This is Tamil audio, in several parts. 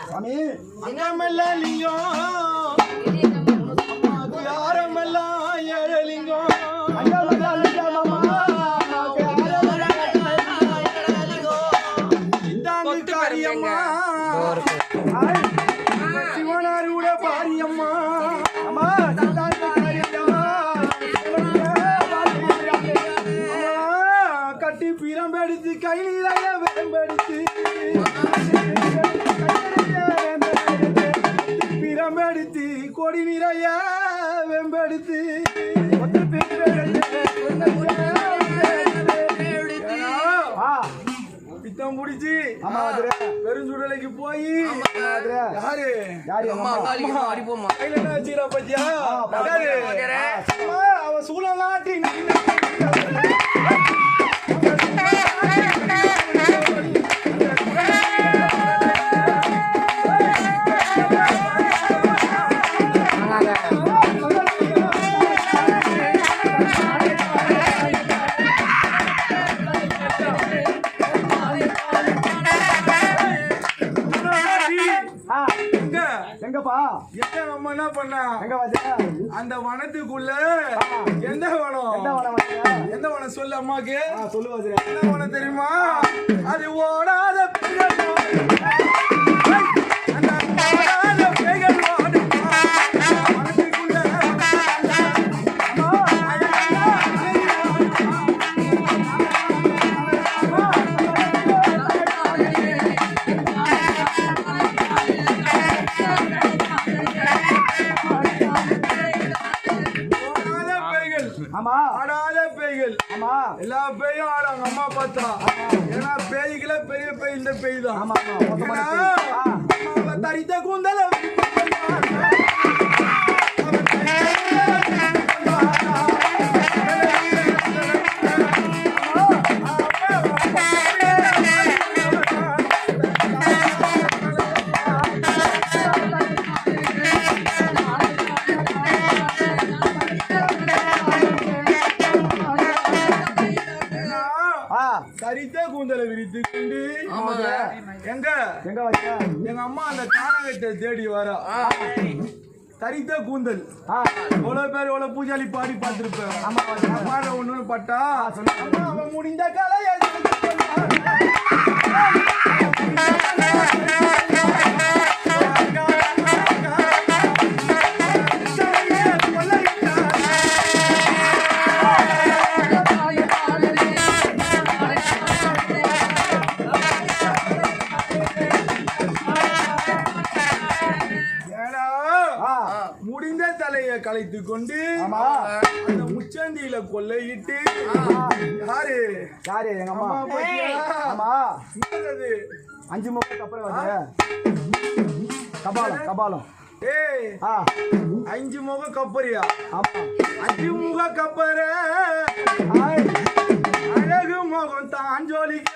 சாமி அங்கமெல்லாம் லிங்கம் யாரமெல்லாம் ஏழலிங்கம் அங்கமெல்லாம் லிங்கம் இந்தாங்க காரியம்மா சிவனாருடைய பாரியம்மா கட்டி பிரம்பெடுத்து கையிலேயே வேம்பெடுத்து பிரம்பெடுத்து கொடி நிறைய வெம்பெடுத்து பித்தம் முடிச்சு பெருஞ்சுடலைக்கு போய் யாரு கையில வச்சுக்கிறா பத்தியா அவன் சூழலாட்டி அம்மா என்ன பண்ணா அந்த வனத்துக்குள்ள எந்த வனம் சொல்லு அம்மாக்கு சொல்லுவாங்க என்ன வனம் தெரியுமா அது ஓடாத எல்லா பேயும் ஆடாங்க அம்மா பார்த்தா ஏன்னா பேய்கள பெரிய பேய் இந்த பேய் தான் தரித்த கூந்தல சரித்த கூந்தலை விரித்து கொண்டு எங்க எங்க அம்மா அந்த கானகத்தை தேடி வர தரித்த கூந்தல் எவ்வளவு பேர் எவ்வளவு பூஜாலி பாடி பார்த்திருப்பேன் ஒண்ணு பட்டா அவன் முடிந்த கலை முடிந்த தலையை கலைத்து கொண்டு அந்த முச்சந்தியில கொள்ளையிட்டு யாரு எங்க அம்மா 5 முகம் அப்புறம் கபாலம் 5 முக கப்பரியா 5 முக கப்பர அழகு முகம் தான் ஜோலிக்க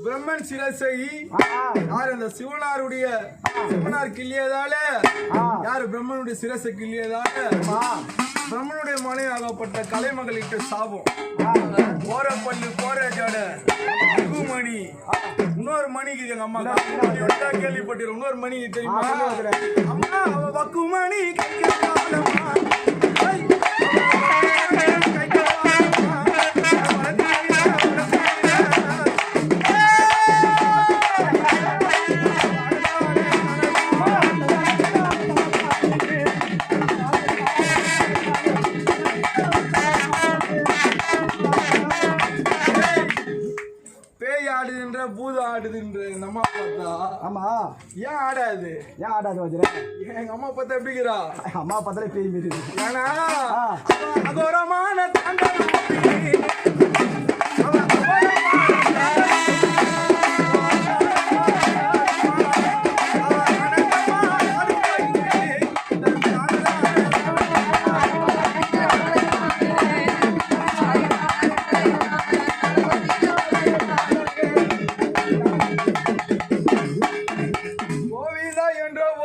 பிரம்மன் சிரசை யார் அந்த சிவனார் கிள்ளியதால யாரு பிரம்மனுடைய சிரசை கிள்ளியதால பிரம்மனுடைய மனையாகப்பட்ட கலைமகளிட்டு சாபம் போற பல்லு போற ஜட மணி இன்னொரு மணிக்கு எங்க அம்மா கேள்விப்பட்டிரு இன்னொரு மணி தெரியுமா அம்மா அவ வக்குமணி பூத ஆடுதுன்ற நம்ம பார்த்தா ஆமா ஏன் ஆடாது வச்சுறேன் எங்க அம்மா பார்த்தா எப்படிங்கிறா அம்மா பார்த்தாலே பேய் மீது ஏன்னா அகோரமான